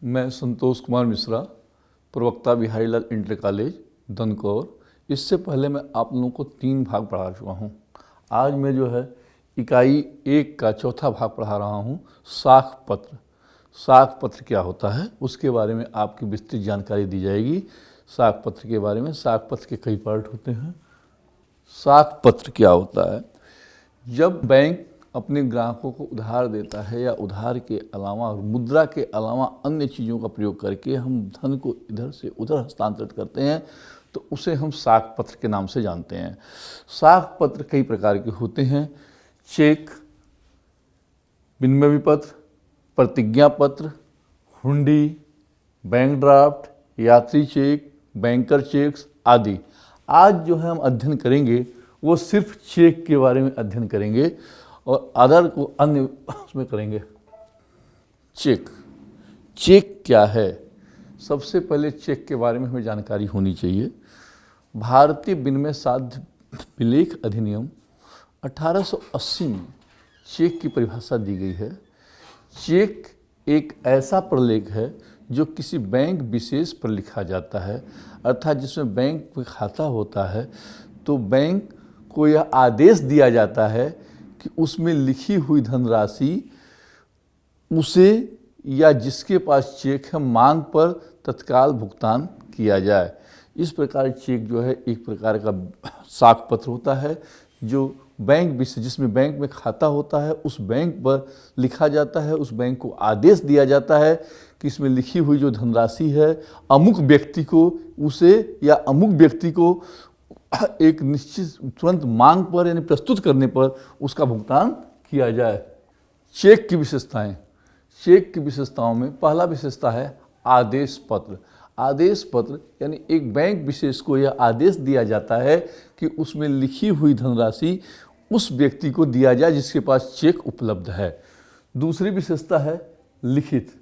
मैं संतोष कुमार मिश्रा, प्रवक्ता Biharilal inter college Dankaur. इससे पहले मैं आप लोगों को 3 भाग पढ़ा चुका हूँ। आज मैं जो है इकाई 1 का चौथा भाग पढ़ा रहा हूँ, साख पत्र। साख पत्र क्या होता है उसके बारे में आपकी विस्तृत जानकारी दी जाएगी। साख पत्र के बारे में, साख पत्र के कई पार्ट होते हैं। साख पत्र क्या होता है? जब बैंक अपने ग्राहकों को उधार देता है या उधार के अलावा, मुद्रा के अलावा अन्य चीज़ों का प्रयोग करके हम धन को इधर से उधर हस्तांतरित करते हैं तो उसे हम साख पत्र के नाम से जानते हैं। साख पत्र कई प्रकार के होते हैं। चेक, विनिमय पत्र, प्रतिज्ञा पत्र, हुंडी, बैंक ड्राफ्ट, यात्री चेक, बैंकर चेक्स आदि। आज जो है हम अध्ययन करेंगे वो सिर्फ चेक के बारे में अध्ययन करेंगे और अदर को अन्य उसमें करेंगे। चेक, चेक क्या है? सबसे पहले चेक के बारे में हमें जानकारी होनी चाहिए। भारतीय विनिमय साध्य विलेख अधिनियम 1880 में चेक की परिभाषा दी गई है। चेक एक ऐसा प्रलेख है जो किसी बैंक विशेष पर लिखा जाता है, अर्थात जिसमें बैंक में खाता होता है तो बैंक को यह आदेश दिया जाता है कि उसमें लिखी हुई धनराशि उसे या जिसके पास चेक है मांग पर तत्काल भुगतान किया जाए। इस प्रकार चेक जो है एक प्रकार का साख पत्र होता है जो बैंक जिसमें बैंक में खाता होता है उस बैंक पर लिखा जाता है। उस बैंक को आदेश दिया जाता है कि इसमें लिखी हुई जो धनराशि है अमुक व्यक्ति को उसे या अमुक व्यक्ति को एक निश्चित तुरंत मांग पर यानी प्रस्तुत करने पर उसका भुगतान किया जाए। चेक की विशेषताएं। चेक की विशेषताओं में पहला विशेषता है आदेश पत्र। आदेश पत्र यानी एक बैंक विशेष को यह आदेश दिया जाता है कि उसमें लिखी हुई धनराशि उस व्यक्ति को दिया जाए जिसके पास चेक उपलब्ध है। दूसरी विशेषता है लिखित।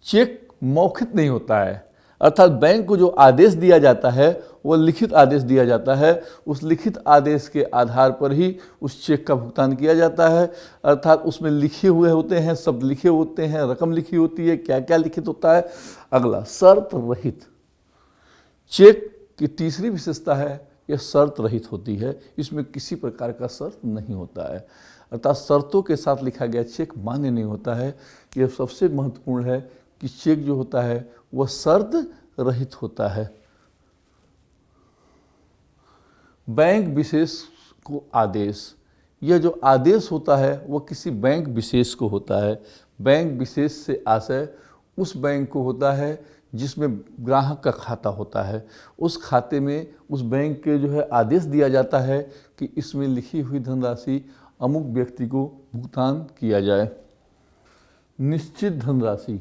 चेक मौखिक नहीं होता है, अर्थात बैंक को जो आदेश दिया जाता है वो लिखित आदेश दिया जाता है। उस लिखित आदेश के आधार पर ही उस चेक का भुगतान किया जाता है, अर्थात उसमें लिखे हुए होते हैं, शब्द लिखे होते हैं, रकम लिखी होती है, क्या क्या लिखित होता है। अगला शर्त रहित। चेक की तीसरी विशेषता है यह शर्त रहित होती है। इसमें किसी प्रकार का शर्त नहीं होता है, अर्थात शर्तों के साथ लिखा गया चेक मान्य नहीं होता है। यह सबसे महत्वपूर्ण है कि चेक जो होता है वह शर्त रहित होता है। बैंक विशेष को आदेश, यह जो आदेश होता है वह किसी बैंक विशेष को होता है। बैंक विशेष से आशय उस बैंक को होता है जिसमें ग्राहक का खाता होता है। उस खाते में उस बैंक के जो है आदेश दिया जाता है कि इसमें लिखी हुई धनराशि अमुक व्यक्ति को भुगतान किया जाए। निश्चित धनराशि।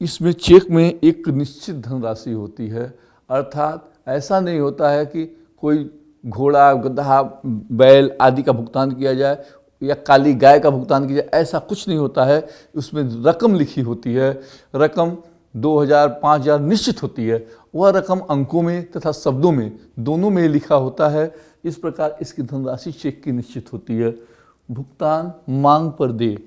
इसमें चेक में एक निश्चित धनराशि होती है, अर्थात ऐसा नहीं होता है कि कोई घोड़ा, गधा, बैल आदि का भुगतान किया जाए या काली गाय का भुगतान किया जाए, ऐसा कुछ नहीं होता है। उसमें रकम लिखी होती है। रकम 2000, 5000 निश्चित होती है। वह रकम अंकों में तथा शब्दों में दोनों में लिखा होता है। इस प्रकार इसकी धनराशि चेक की निश्चित होती है। भुगतान मांग पर दे।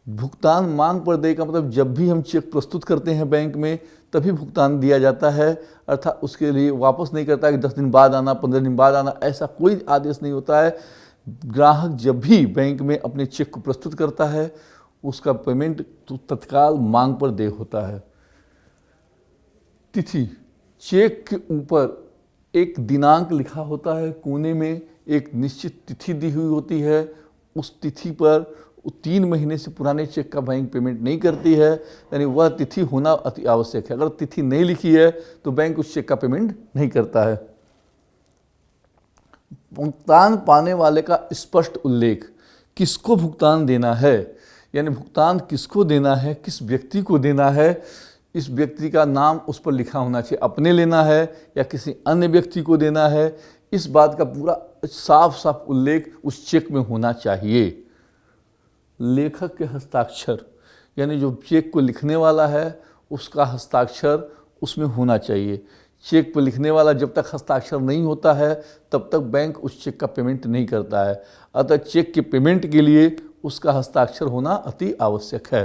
भुगतान मांग पर दे का मतलब जब भी हम चेक प्रस्तुत करते हैं बैंक में तभी भुगतान दिया जाता है, अर्थात उसके लिए वापस नहीं करता है कि 10 दिन बाद आना, 15 दिन बाद आना, ऐसा कोई आदेश नहीं होता है। ग्राहक जब भी बैंक में अपने चेक को प्रस्तुत करता है उसका पेमेंट तो तत्काल मांग पर दे होता है। तिथि। चेक के ऊपर एक दिनांक लिखा होता है, कोने में एक निश्चित तिथि दी हुई होती है। उस तिथि पर 3 महीने से पुराने चेक का बैंक पेमेंट नहीं करती है, यानी वह तिथि होना अति आवश्यक है। अगर तिथि नहीं लिखी है तो बैंक उस चेक का पेमेंट नहीं करता है। भुगतान पाने वाले का स्पष्ट उल्लेख। किसको भुगतान देना है, यानी भुगतान किसको देना है, किस व्यक्ति को देना है, इस व्यक्ति का नाम उस पर लिखा होना चाहिए। अपने लेना है या किसी अन्य व्यक्ति को देना है, इस बात का पूरा साफ साफ उल्लेख उस चेक में होना चाहिए। लेखक के हस्ताक्षर, यानी जो चेक को लिखने वाला है उसका हस्ताक्षर उसमें होना चाहिए। चेक पर लिखने वाला जब तक हस्ताक्षर नहीं होता है तब तक बैंक उस चेक का पेमेंट नहीं करता है, अतः चेक के पेमेंट के लिए उसका हस्ताक्षर होना अति आवश्यक है।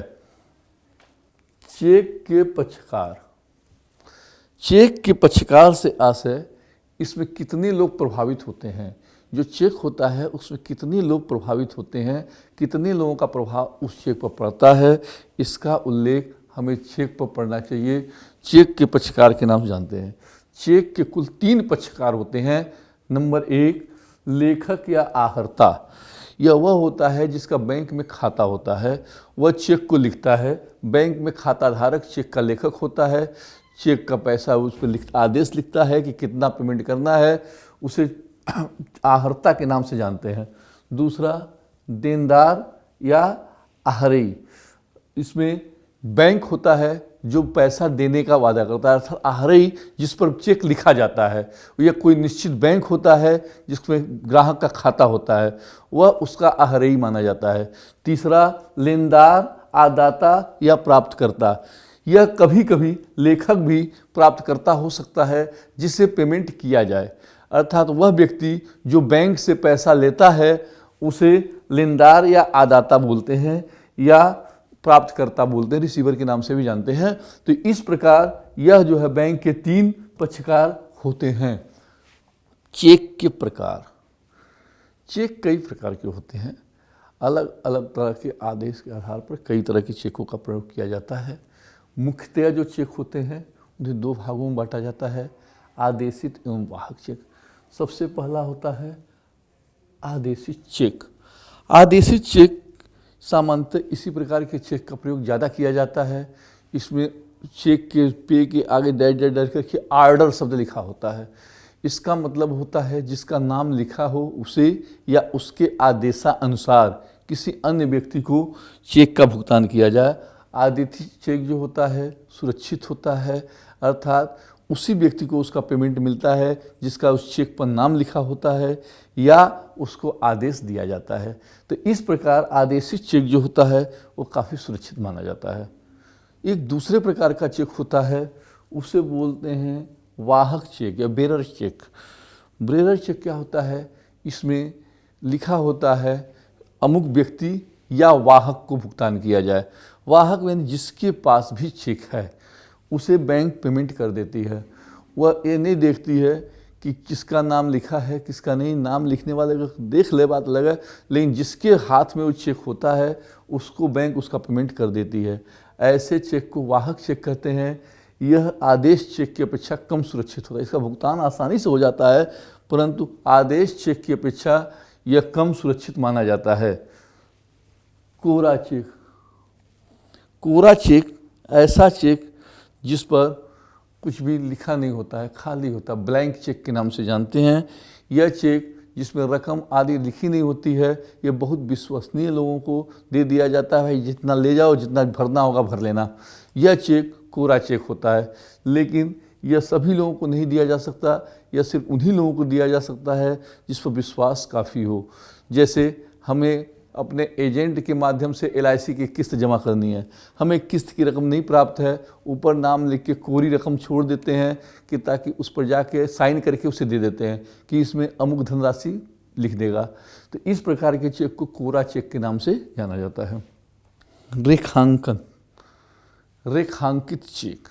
चेक के पक्षकार। चेक के पक्षकार से आशय इसमें कितने लोग प्रभावित होते हैं, जो चेक होता है उसमें कितने लोग प्रभावित होते हैं, कितने लोगों का प्रभाव उस चेक पर पड़ता है, इसका उल्लेख हमें चेक पर पढ़ना चाहिए। चेक के पक्षकार के नाम से जानते हैं। चेक के कुल 3 पक्षकार होते हैं। नंबर 1, लेखक या आहर्ता। यह वह होता है जिसका बैंक में खाता होता है, वह चेक को लिखता है। बैंक में खाता धारक चेक का लेखक होता है। चेक का पैसा उस पर आदेश लिखता है कि कितना पेमेंट करना है, उसे आहर्ता के नाम से जानते हैं। दूसरा, देनदार या आहरी। इसमें बैंक होता है जो पैसा देने का वादा करता है, अर्थात आहरी जिस पर चेक लिखा जाता है। यह कोई निश्चित बैंक होता है जिसमें ग्राहक का खाता होता है, वह उसका आहरी माना जाता है। तीसरा, लेनदार, आदाता या प्राप्तकर्ता। यह कभी कभी लेखक भी प्राप्तकर्ता हो सकता है जिससे पेमेंट किया जाए, अर्थात वह व्यक्ति जो बैंक से पैसा लेता है उसे लेनदार या आदाता बोलते हैं या प्राप्तकर्ता बोलते हैं, रिसीवर के नाम से भी जानते हैं। तो इस प्रकार यह जो है बैंक के 3 पक्षकार होते हैं। चेक के प्रकार। चेक कई प्रकार के होते हैं। अलग अलग तरह के आदेश के आधार पर कई तरह के चेकों का प्रयोग किया जाता है। मुख्यतया जो चेक होते हैं उन्हें 2 भागों में बांटा जाता है, आदेशित एवं वाहक चेक। सबसे पहला होता है आदेशित चेक। आदेशित चेक सामान्यतः इसी प्रकार के चेक का प्रयोग ज़्यादा किया जाता है। इसमें चेक के पे के आगे डैश करके आर्डर शब्द लिखा होता है। इसका मतलब होता है जिसका नाम लिखा हो उसे या उसके आदेशानुसार किसी अन्य व्यक्ति को चेक का भुगतान किया जाए। आदेशित चेक जो होता है सुरक्षित होता है, अर्थात उसी व्यक्ति को उसका पेमेंट मिलता है जिसका उस चेक पर नाम लिखा होता है या उसको आदेश दिया जाता है। तो इस प्रकार आदेशित चेक जो होता है वो काफ़ी सुरक्षित माना जाता है। एक दूसरे प्रकार का चेक होता है, उसे बोलते हैं वाहक चेक या बेरर चेक। बेरर चेक क्या होता है, इसमें लिखा होता है अमुक व्यक्ति या वाहक को भुगतान किया जाए। वाहक यानी जिसके पास भी चेक है उसे बैंक पेमेंट कर देती है। वह ये नहीं देखती है कि किसका नाम लिखा है किसका नहीं। नाम लिखने वाले को देख ले बात लगे, लेकिन जिसके हाथ में वो चेक होता है उसको बैंक उसका पेमेंट कर देती है। ऐसे चेक को वाहक चेक कहते हैं। यह आदेश चेक की अपेक्षा कम सुरक्षित होता है। इसका भुगतान आसानी से हो जाता है, परंतु आदेश चेक की अपेक्षा यह कम सुरक्षित माना जाता है। कोरा चेक। कोरा चेक ऐसा चेक जिस पर कुछ भी लिखा नहीं होता है, खाली होता है, ब्लैंक चेक के नाम से जानते हैं। यह चेक जिसमें रकम आदि लिखी नहीं होती है, यह बहुत विश्वसनीय लोगों को दे दिया जाता है। भाई जितना ले जाओ, जितना भरना होगा भर लेना। यह चेक कोरा चेक होता है, लेकिन यह सभी लोगों को नहीं दिया जा सकता। यह सिर्फ उन्हीं लोगों को दिया जा सकता है जिस पर विश्वास काफ़ी हो। जैसे हमें अपने एजेंट के माध्यम से LIC की किस्त जमा करनी है, हमें किस्त की रकम नहीं प्राप्त है, ऊपर नाम लिख के कोरी रकम छोड़ देते हैं कि ताकि उस पर जाके साइन करके उसे दे देते हैं कि इसमें अमुक धनराशि लिख देगा। तो इस प्रकार के चेक को कोरा चेक के नाम से जाना जाता है। रेखांकन। रेखांकित चेक।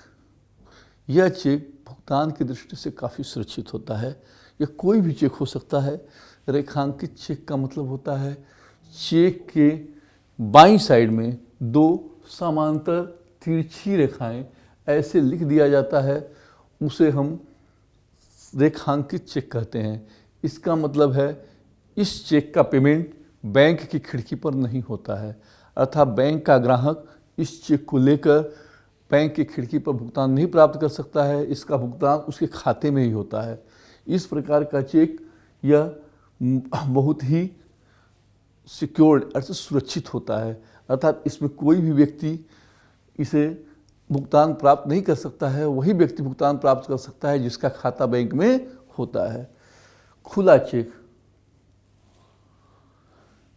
यह चेक भुगतान की दृष्टि से काफ़ी सुरक्षित होता है। यह कोई भी चेक हो सकता है। रेखांकित चेक का मतलब होता है चेक के बाईं साइड में 2 समांतर तिरछी रेखाएं ऐसे लिख दिया जाता है, उसे हम रेखांकित चेक कहते हैं। इसका मतलब है इस चेक का पेमेंट बैंक की खिड़की पर नहीं होता है, अर्थात बैंक का ग्राहक इस चेक को लेकर बैंक की खिड़की पर भुगतान नहीं प्राप्त कर सकता है। इसका भुगतान उसके खाते में ही होता है। इस प्रकार का चेक यह बहुत ही सिक्योर्ड अर्थात सुरक्षित होता है, अर्थात इसमें कोई भी व्यक्ति इसे भुगतान प्राप्त नहीं कर सकता है। वही व्यक्ति भुगतान प्राप्त कर सकता है जिसका खाता बैंक में होता है। खुला चेक।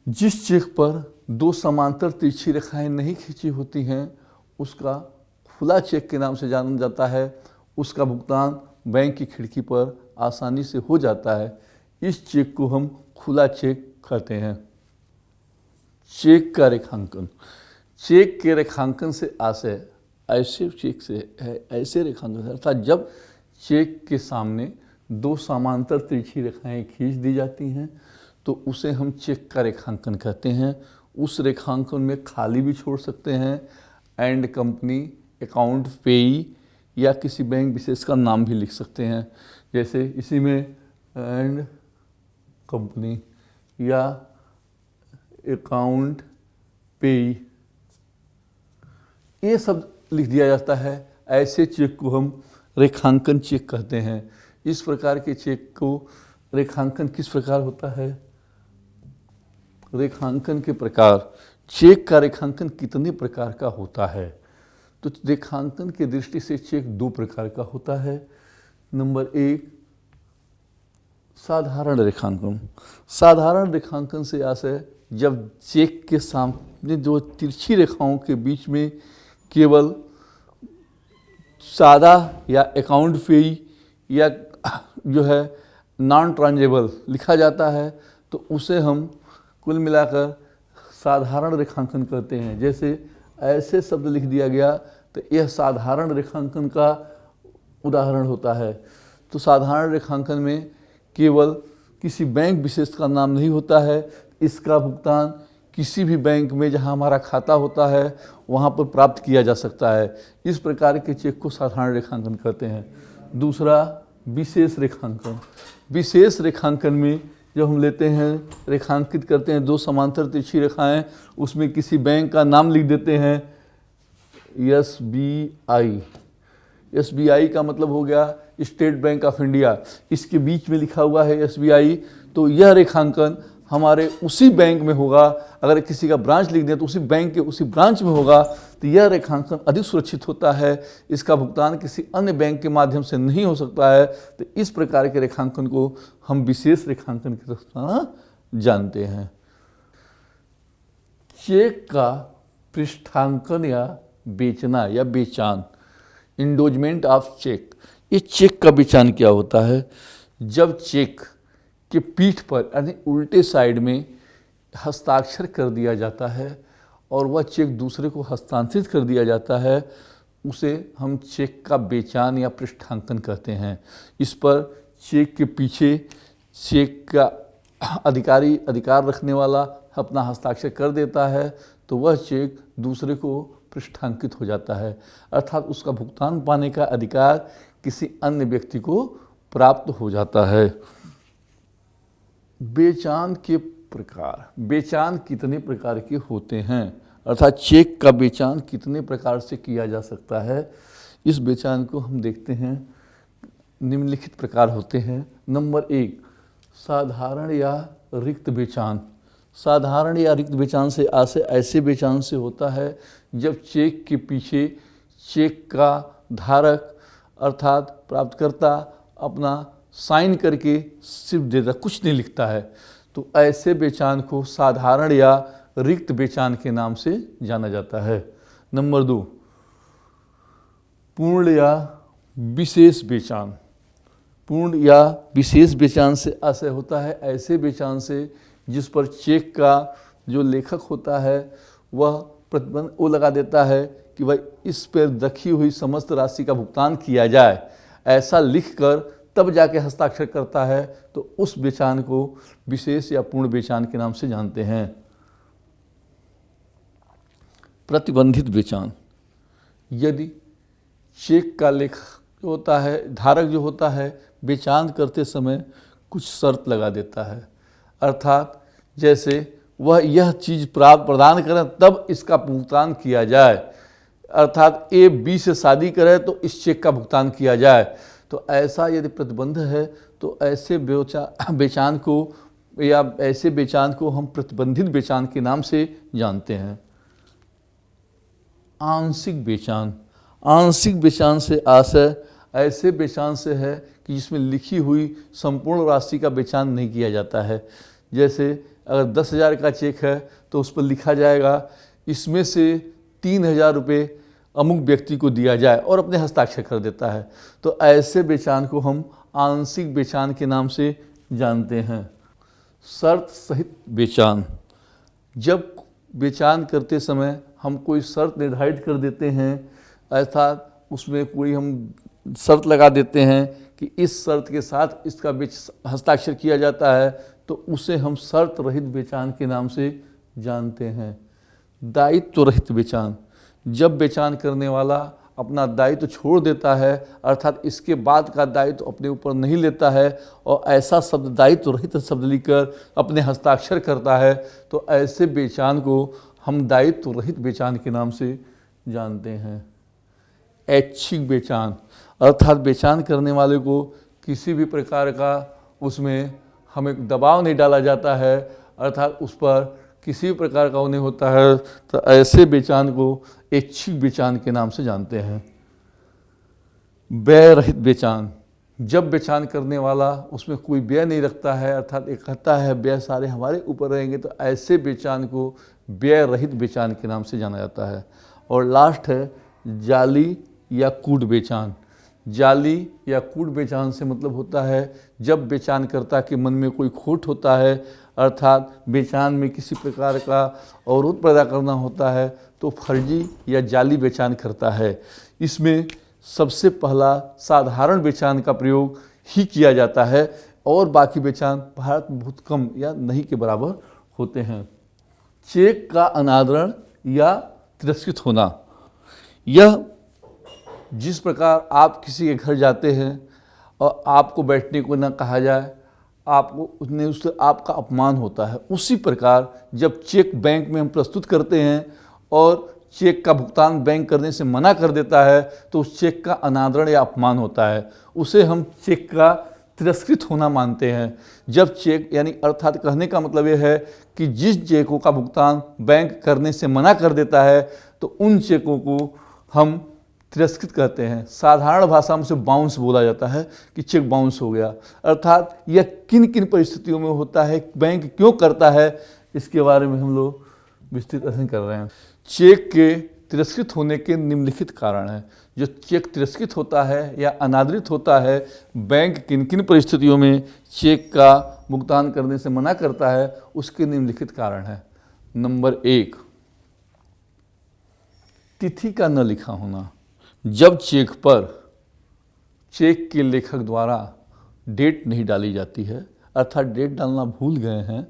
जिस चेक पर 2 समांतर तिरछी रेखाएं नहीं खींची होती हैं उसका खुला चेक के नाम से जाना जाता है। उसका भुगतान बैंक की खिड़की पर आसानी से हो जाता है। इस चेक को हम खुला चेक कहते हैं। चेक का रेखांकन। चेक के रेखांकन से आशय ऐसे चेक से है, ऐसे रेखांकन से, अर्थात जब चेक के सामने दो समांतर तिरछी रेखाएं खींच दी जाती हैं तो उसे हम चेक का रेखांकन कहते हैं। उस रेखांकन में खाली भी छोड़ सकते हैं, एंड कंपनी, अकाउंट, पेई या किसी बैंक विशेष का नाम भी लिख सकते हैं। जैसे इसी में एंड कंपनी या अकाउंट, पेई, ये सब लिख दिया जाता है। ऐसे चेक को हम रेखांकन चेक कहते हैं। इस प्रकार के चेक को रेखांकन किस प्रकार होता है? रेखांकन के प्रकार, चेक का रेखांकन कितने प्रकार का होता है? तो रेखांकन की दृष्टि से चेक दो प्रकार का होता है। नंबर एक, साधारण रेखांकन। साधारण रेखांकन से आशय जब चेक के सामने जो तिरछी रेखाओं के बीच में केवल सादा या अकाउंट पेई या जो है नॉन ट्रांजेबल लिखा जाता है तो उसे हम कुल मिलाकर साधारण रेखांकन कहते हैं। जैसे ऐसे शब्द लिख दिया गया तो यह साधारण रेखांकन का उदाहरण होता है। तो साधारण रेखांकन में केवल किसी बैंक विशेष का नाम नहीं होता है, इसका भुगतान किसी भी बैंक में जहां हमारा खाता होता है वहां पर प्राप्त किया जा सकता है। इस प्रकार के चेक को साधारण रेखांकन कहते हैं। दूसरा, विशेष रेखांकन। विशेष रेखांकन में जब हम लेते हैं, रेखांकित करते हैं दो समांतर तिरछी रेखाएं, उसमें किसी बैंक का नाम लिख देते हैं, SBI। SBI का मतलब हो गया स्टेट बैंक ऑफ इंडिया, इसके बीच में लिखा हुआ है SBI, तो यह रेखांकन हमारे उसी बैंक में होगा। अगर किसी का ब्रांच लिख दें तो उसी बैंक के उसी ब्रांच में होगा, तो यह रेखांकन अधिक सुरक्षित होता है। इसका भुगतान किसी अन्य बैंक के माध्यम से नहीं हो सकता है। तो इस प्रकार के रेखांकन को हम विशेष रेखांकन की तरह जानते हैं। चेक का पृष्ठांकन या बेचना या बेचान, इंडोजमेंट ऑफ चेक। ये चेक का बेचान क्या होता है? जब चेक के पीठ पर यानी उल्टे साइड में हस्ताक्षर कर दिया जाता है और वह चेक दूसरे को हस्तांतरित कर दिया जाता है, उसे हम चेक का बेचान या पृष्ठांकन कहते हैं। इस पर चेक के पीछे चेक का अधिकार रखने वाला अपना हस्ताक्षर कर देता है तो वह चेक दूसरे को पृष्ठांकित हो जाता है, अर्थात उसका भुगतान पाने का अधिकार किसी अन्य व्यक्ति को प्राप्त हो जाता है। बेचान के प्रकार, बेचान कितने प्रकार के होते हैं, अर्थात चेक का बेचान कितने प्रकार से किया जा सकता है? इस बेचान को हम देखते हैं, निम्नलिखित प्रकार होते हैं। नंबर एक, साधारण या रिक्त बेचान। साधारण या रिक्त बेचान से आशय ऐसे बेचान से होता है जब चेक के पीछे चेक का धारक अर्थात प्राप्तकर्ता अपना साइन करके सिर्फ देता, कुछ नहीं लिखता है, तो ऐसे बेचान को साधारण या रिक्त बेचान के नाम से जाना जाता है। नंबर दो, पूर्ण या विशेष बेचान। पूर्ण या विशेष बेचान से आशय होता है ऐसे बेचान से जिस पर चेक का जो लेखक होता है वह प्रतिबंध वो लगा देता है कि भाई इस पर रखी हुई समस्त राशि का भुगतान किया जाए, ऐसा लिखकर तब जाके हस्ताक्षर करता है, तो उस बेचान को विशेष या पूर्ण बेचान के नाम से जानते हैं। प्रतिबंधित बेचान, यदि चेक का लेखक जो होता है, धारक जो होता है, बेचान करते समय कुछ शर्त लगा देता है, अर्थात जैसे वह यह चीज़ प्रदान करें तब इसका भुगतान किया जाए, अर्थात A B से शादी करे तो इस चेक का भुगतान किया जाए, तो ऐसा यदि प्रतिबंध है तो ऐसे बेचान को या ऐसे बेचान को हम प्रतिबंधित बेचान के नाम से जानते हैं। आंशिक बेचान। आंशिक बेचान से आशय ऐसे बेचान से है कि जिसमें लिखी हुई संपूर्ण राशि का बेचान नहीं किया जाता है। जैसे अगर 10,000 का चेक है तो उस पर लिखा जाएगा इसमें से 3,000 रुपये अमुक व्यक्ति को दिया जाए और अपने हस्ताक्षर कर देता है, तो ऐसे बेचान को हम आंशिक बेचान के नाम से जानते हैं। शर्त सहित बेचान। जब बेचान करते समय हम कोई शर्त निर्धारित कर देते हैं अर्थात उसमें कोई हम शर्त लगा देते हैं कि इस शर्त के साथ इसका हस्ताक्षर किया जाता है, तो उसे हम शर्त रहित बेचान के नाम से जानते हैं। दायित्व रहित बेचान, जब बेचान करने वाला अपना दायित्व छोड़ देता है, अर्थात इसके बाद का दायित्व अपने ऊपर नहीं लेता है और ऐसा शब्द दायित्व रहित शब्द लिखकर अपने हस्ताक्षर करता है, तो ऐसे बेचान को हम दायित्व रहित बेचान के नाम से जानते हैं। ऐच्छिक बेचान, अर्थात बेचान करने वाले को किसी भी प्रकार का उसमें हमें दबाव नहीं डाला जाता है, अर्थात उस पर किसी भी प्रकार का उन्हें होता है, तो ऐसे बेचान को ऐच्छिक बेचान के नाम से जानते हैं। व्यय रहित बेचान, जब बेचान करने वाला उसमें कोई व्यय नहीं रखता है, अर्थात एक कहता है व्यय सारे हमारे ऊपर रहेंगे, तो ऐसे बेचान को व्यय रहित बेचान के नाम से जाना जाता है। और लास्ट है जाली या कूट बेचान। जाली या कूट बेचान से मतलब होता है जब बेचानकर्ता के मन में कोई खोट होता है, अर्थात बेचान में किसी प्रकार का अवरोध पैदा करना होता है, तो फर्जी या जाली बेचान करता है। इसमें सबसे पहला साधारण बेचान का प्रयोग ही किया जाता है और बाकी बेचान भारत में बहुत कम या नहीं के बराबर होते हैं। चेक का अनादरण या तिरस्कृत होना, यह जिस प्रकार आप किसी के घर जाते हैं और आपको बैठने को न कहा जाए, आपको उससे आपका अपमान होता है, उसी प्रकार जब चेक बैंक में हम प्रस्तुत करते हैं और चेक का भुगतान बैंक करने से मना कर देता है, तो उस चेक का अनादरण या अपमान होता है, उसे हम चेक का तिरस्कृत होना मानते हैं। जब चेक यानी अर्थात कहने का मतलब यह है कि जिस चेकों का भुगतान बैंक करने से मना कर देता है, तो उन चेकों को हम तिरस्कृत कहते हैं। साधारण भाषा में उसे बाउंस बोला जाता है कि चेक बाउंस हो गया, अर्थात यह किन किन परिस्थितियों में होता है, बैंक क्यों करता है, इसके बारे में हम लोग विस्तृत अध्ययन कर रहे हैं। चेक के तिरस्कृत होने के निम्नलिखित कारण हैं। जो चेक तिरस्कृत होता है या अनादरित होता है, बैंक किन किन परिस्थितियों में चेक का भुगतान करने से मना करता है, उसके निम्नलिखित कारण हैं। नंबर 1, तिथि का न लिखा होना। जब चेक पर चेक के लेखक द्वारा डेट नहीं डाली जाती है, अर्थात डेट डालना भूल गए हैं,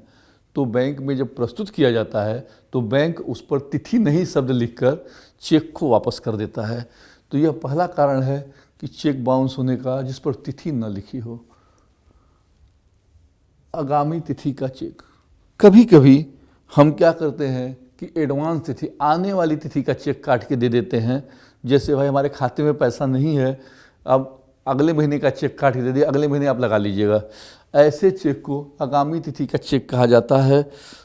तो बैंक में जब प्रस्तुत किया जाता है तो बैंक उस पर तिथि नहीं शब्द लिखकर चेक को वापस कर देता है। तो यह पहला कारण है कि चेक बाउंस होने का, जिस पर तिथि न लिखी हो। आगामी तिथि का चेक, कभी कभी हम क्या करते हैं कि एडवांस तिथि, आने वाली तिथि का चेक काट के दे देते हैं। जैसे भाई हमारे खाते में पैसा नहीं है, अब अगले महीने का चेक काट के दे दिया, अगले महीने आप लगा लीजिएगा, ऐसे चेक को आगामी तिथि का चेक कहा जाता है।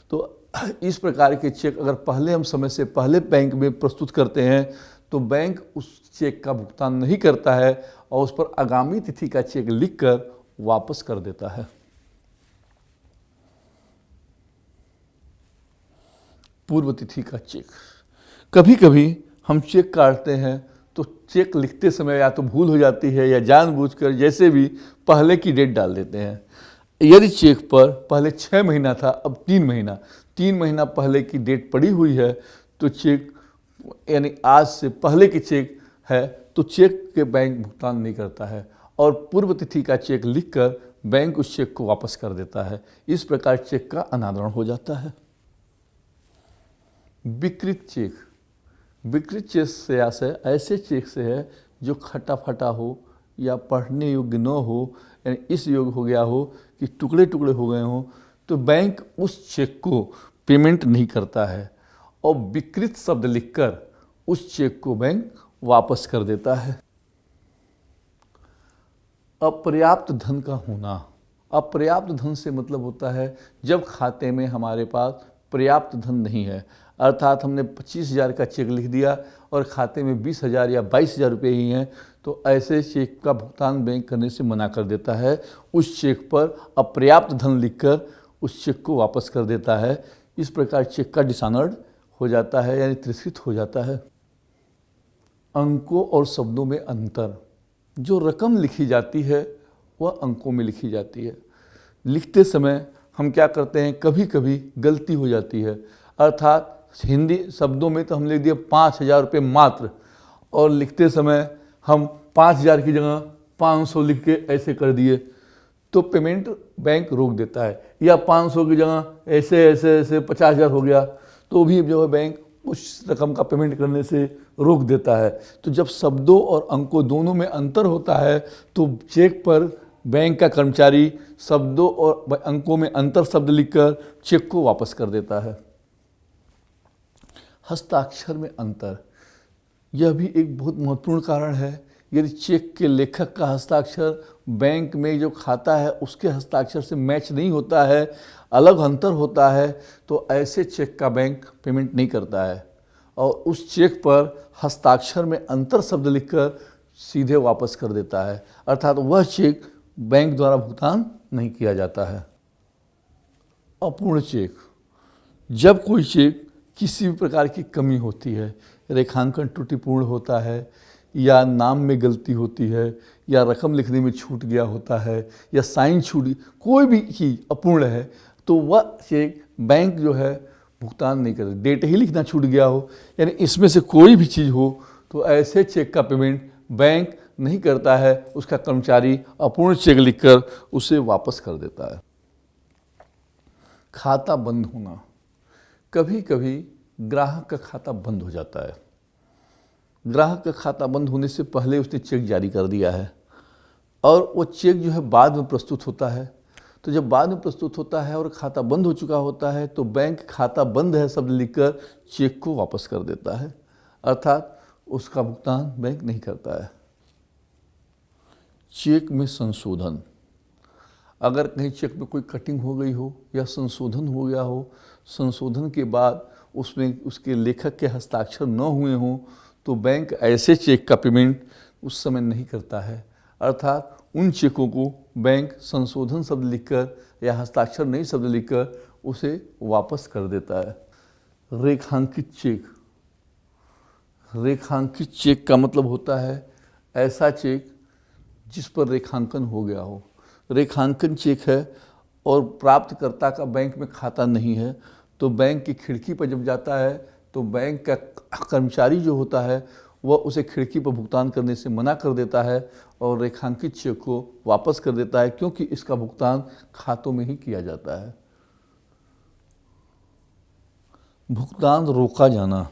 तो इस प्रकार के चेक अगर पहले हम समय से पहले बैंक में प्रस्तुत करते हैं, तो बैंक उस चेक का भुगतान नहीं करता है और उस पर आगामी तिथि का चेक लिखकर वापस कर देता है। पूर्व तिथि का चेक, कभी कभी हम चेक काटते हैं तो चेक लिखते समय या तो भूल हो जाती है या जानबूझकर जैसे भी पहले की डेट डाल देते हैं। यदि चेक पर पहले 6 महीना था, अब 3 महीना पहले की डेट पड़ी हुई है, तो चेक यानी आज से पहले की चेक है, तो चेक के बैंक भुगतान नहीं करता है और पूर्व तिथि का चेक लिखकर बैंक उस चेक को वापस कर देता है। इस प्रकार चेक का अनादरण हो जाता है। विकृत चेक, विकृत चेक से आशय ऐसे चेक से है जो खटा फटा हो या पढ़ने योग्य न हो, यानी इस योग्य हो गया हो कि टुकड़े टुकड़े हो गए हों, तो बैंक उस चेक को पेमेंट नहीं करता है और विकृत शब्द लिखकर उस चेक को बैंक वापस कर देता है। अपर्याप्त धन का होना, अपर्याप्त धन से मतलब होता है जब खाते में हमारे पास पर्याप्त धन नहीं है, अर्थात हमने 25,000 का चेक लिख दिया और खाते में 20,000 या 22,000 रुपये ही हैं, तो ऐसे चेक का भुगतान बैंक करने से मना कर देता है। उस चेक पर अपर्याप्त धन लिखकर उस चेक को वापस कर देता है। इस प्रकार चेक का डिसऑनर्ड हो जाता है, यानी तिरस्कृत हो जाता है। अंकों और शब्दों में अंतर, जो रकम लिखी जाती है वह अंकों में लिखी जाती है। लिखते समय हम क्या करते हैं, कभी कभी गलती हो जाती है, अर्थात हिंदी शब्दों में तो हम लिख दिए 5,000 रुपये मात्र, और लिखते समय हम 5,000 की जगह 500 लिख के ऐसे कर दिए तो पेमेंट बैंक रोक देता है, या 500 की जगह ऐसे ऐसे ऐसे 50,000 हो गया तो भी जो है बैंक उस रकम का पेमेंट करने से रोक देता है। तो जब शब्दों और अंकों दोनों में अंतर होता है तो चेक पर बैंक का कर्मचारी शब्दों और अंकों में अंतर शब्द लिखकर चेक को वापस कर देता है। हस्ताक्षर में अंतर, यह भी एक बहुत महत्वपूर्ण कारण है। यदि चेक के लेखक का हस्ताक्षर बैंक में जो खाता है उसके हस्ताक्षर से मैच नहीं होता है, अलग अंतर होता है, तो ऐसे चेक का बैंक पेमेंट नहीं करता है और उस चेक पर हस्ताक्षर में अंतर शब्द लिखकर सीधे वापस कर देता है, अर्थात वह चेक बैंक द्वारा भुगतान नहीं किया जाता है। अपूर्ण चेक, जब कोई चेक किसी भी प्रकार की कमी होती है, रेखांकन त्रुटिपूर्ण होता है, या नाम में गलती होती है, या रकम लिखने में छूट गया होता है, या साइन छूटी, कोई भी चीज़ अपूर्ण है तो वह चेक बैंक जो है भुगतान नहीं करता। डेट ही लिखना छूट गया हो, यानी इसमें से कोई भी चीज़ हो तो ऐसे चेक का पेमेंट बैंक नहीं करता है, उसका कर्मचारी अपूर्ण चेक लिखकर उसे वापस कर देता है। खाता बंद होना, कभी कभी ग्राहक का खाता बंद हो जाता है। ग्राहक का खाता बंद होने से पहले उसने चेक जारी कर दिया है और वो चेक जो है बाद में प्रस्तुत होता है। तो जब बाद में प्रस्तुत होता है और खाता बंद हो चुका होता है तो बैंक खाता बंद है शब्द लिखकर चेक को वापस कर देता है, अर्थात उसका भुगतान बैंक नहीं करता है। चेक में संशोधन, अगर कहीं चेक में कोई कटिंग हो गई हो या संशोधन हो गया हो, संशोधन के बाद उसमें उसके लेखक के हस्ताक्षर न हुए हों तो बैंक ऐसे चेक का पेमेंट उस समय नहीं करता है, अर्थात उन चेकों को बैंक संशोधन शब्द लिखकर या हस्ताक्षर नहीं शब्द लिखकर उसे वापस कर देता है। रेखांकित चेक, रेखांकित चेक का मतलब होता है ऐसा चेक जिस पर रेखांकन हो गया हो। रेखांकन चेक है और प्राप्तकर्ता का बैंक में खाता नहीं है तो बैंक की खिड़की पर जब जाता है तो बैंक का कर्मचारी जो होता है वह उसे खिड़की पर भुगतान करने से मना कर देता है और रेखांकित चेक को वापस कर देता है, क्योंकि इसका भुगतान खातों में ही किया जाता है। भुगतान रोका जाना,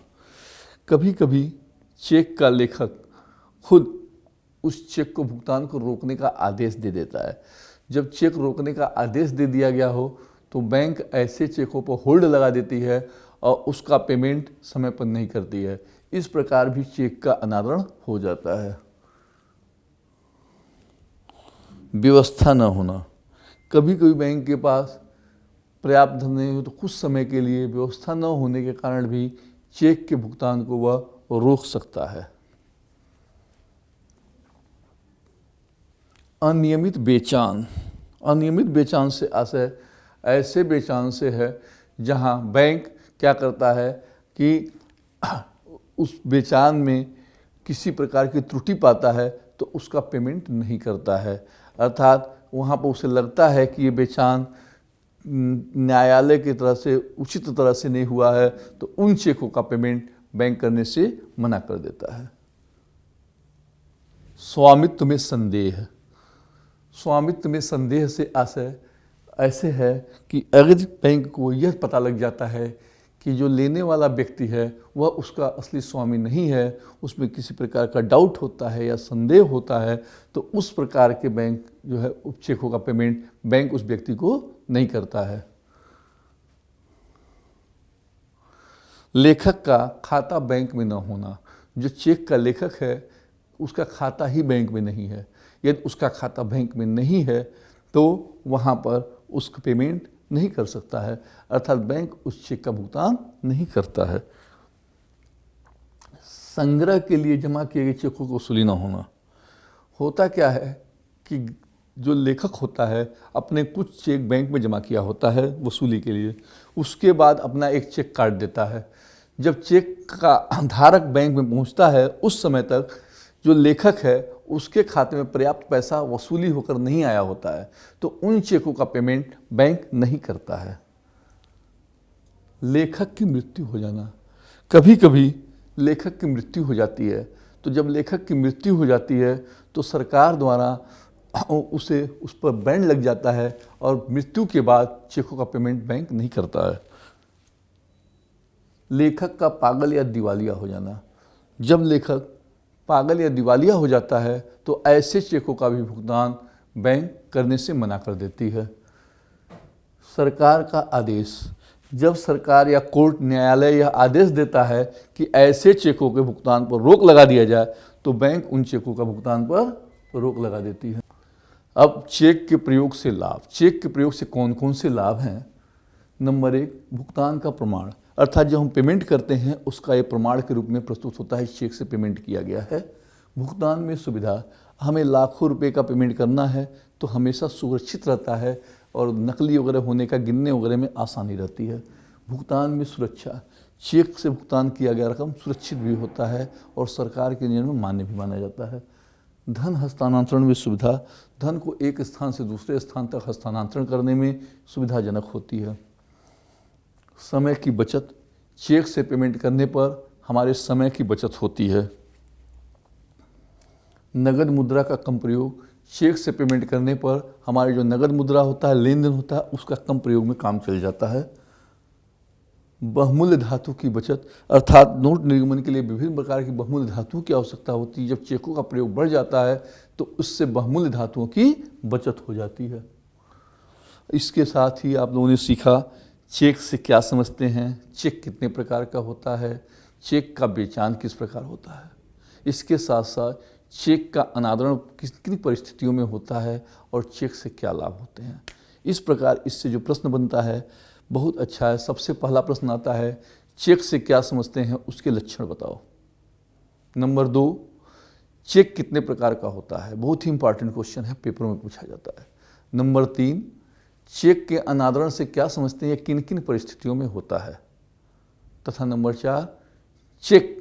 कभी कभी चेक का लेखक खुद उस चेक को भुगतान को रोकने का आदेश दे देता है। जब चेक रोकने का आदेश दे दिया गया हो तो बैंक ऐसे चेकों पर होल्ड लगा देती है और उसका पेमेंट समय पर नहीं करती है। इस प्रकार भी चेक का अनादरण हो जाता है। व्यवस्था न होना, कभी कभी बैंक के पास पर्याप्त धन नहीं हो तो कुछ समय के लिए व्यवस्था न होने के कारण भी चेक के भुगतान को वह रोक सकता है। अनियमित बेचान, अनियमित बेचान से आशय ऐसे बेचान से है जहां बैंक क्या करता है कि उस बेचान में किसी प्रकार की त्रुटि पाता है तो उसका पेमेंट नहीं करता है, अर्थात वहाँ पर उसे लगता है कि ये बेचान न्यायालय की तरह से उचित तरह से नहीं हुआ है तो उन चेकों का पेमेंट बैंक करने से मना कर देता है। स्वामित्व में संदेह, स्वामित्व में संदेह से आशय ऐसे है कि अगर बैंक को यह पता लग जाता है कि जो लेने वाला व्यक्ति है वह उसका असली स्वामी नहीं है, उसमें किसी प्रकार का डाउट होता है या संदेह होता है, तो उस प्रकार के बैंक जो है उप चेकों का पेमेंट बैंक उस व्यक्ति को नहीं करता है। लेखक का खाता बैंक में न होना, जो चेक का लेखक है उसका खाता ही बैंक में नहीं है। यदि उसका खाता बैंक में नहीं है तो वहाँ पर उसका पेमेंट नहीं कर सकता है, अर्थात बैंक उस चेक का भुगतान नहीं करता है। संग्रह के लिए जमा किए गए चेकों को वसूली न होना, होता क्या है कि जो लेखक होता है अपने कुछ चेक बैंक में जमा किया होता है वसूली के लिए, उसके बाद अपना एक चेक काट देता है। जब चेक का धारक बैंक में पहुंचता है उस समय तक जो लेखक है उसके खाते में पर्याप्त पैसा वसूली होकर नहीं आया होता है, तो उन चेकों का पेमेंट बैंक नहीं करता है। लेखक की मृत्यु हो जाना, कभी कभी लेखक की मृत्यु हो जाती है तो जब लेखक की मृत्यु हो जाती है तो सरकार द्वारा उस पर बैन लग जाता है और मृत्यु के बाद चेकों का पेमेंट बैंक नहीं करता है। लेखक का पागल या दिवालिया हो जाना। जब लेखक पागल या दिवालिया हो जाता है तो ऐसे चेकों का भी भुगतान बैंक करने से मना कर देती है। सरकार का आदेश। जब सरकार या कोर्ट न्यायालय यह आदेश देता है कि ऐसे चेकों के भुगतान पर रोक लगा दिया जाए तो बैंक उन चेकों का भुगतान पर रोक लगा देती है। अब चेक के प्रयोग से लाभ। चेक के प्रयोग से कौन कौन से लाभ हैं? नंबर 1, भुगतान का प्रमाण, अर्थात जब हम पेमेंट करते हैं उसका ये प्रमाण के रूप में प्रस्तुत होता है चेक से पेमेंट किया गया है। भुगतान में सुविधा, हमें लाखों रुपए का पेमेंट करना है तो हमेशा सुरक्षित रहता है और नकली वगैरह होने का गिनने वगैरह में आसानी रहती है। भुगतान में सुरक्षा, चेक से भुगतान किया गया रकम सुरक्षित भी होता है और सरकार के नियम में मान्य भी माना जाता है। धन हस्तांतरण में सुविधा, धन को एक स्थान से दूसरे स्थान तक हस्तांतरण करने में सुविधाजनक होती है। समय की बचत, चेक से पेमेंट करने पर हमारे समय की बचत होती है। नगद मुद्रा का कम प्रयोग, चेक से पेमेंट करने पर हमारे जो नगद मुद्रा होता है, लेन देन होता है, उसका कम प्रयोग में काम चल जाता है। बहुमूल्य धातु की बचत, अर्थात नोट निर्गमन के लिए विभिन्न प्रकार की बहुमूल्य धातुओं की आवश्यकता होती है। जब चेकों का प्रयोग बढ़ जाता है तो उससे बहुमूल्य धातुओं की बचत हो जाती है। इसके साथ ही आप लोगों ने सीखा चेक से क्या समझते हैं, चेक कितने प्रकार का होता है, चेक का बेचान किस प्रकार होता है। इसके साथ साथ चेक का अनादरण किन किन परिस्थितियों में होता है और चेक से क्या लाभ होते हैं। इस प्रकार इससे जो प्रश्न बनता है बहुत अच्छा है। सबसे पहला प्रश्न आता है चेक से क्या समझते हैं, उसके लक्षण बताओ। नंबर 2, चेक कितने प्रकार का होता है, बहुत ही इंपॉर्टेंट क्वेश्चन है, पेपर में पूछा जाता है। नंबर 3, चेक के अनादरण से क्या समझते हैं, किन किन परिस्थितियों में होता है। तथा नंबर 4, चेक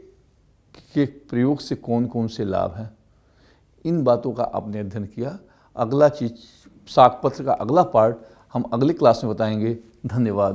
के प्रयोग से कौन कौन से लाभ हैं। इन बातों का आपने अध्ययन किया। अगला चीज साख पत्र का अगला पार्ट हम अगले क्लास में बताएंगे। धन्यवाद।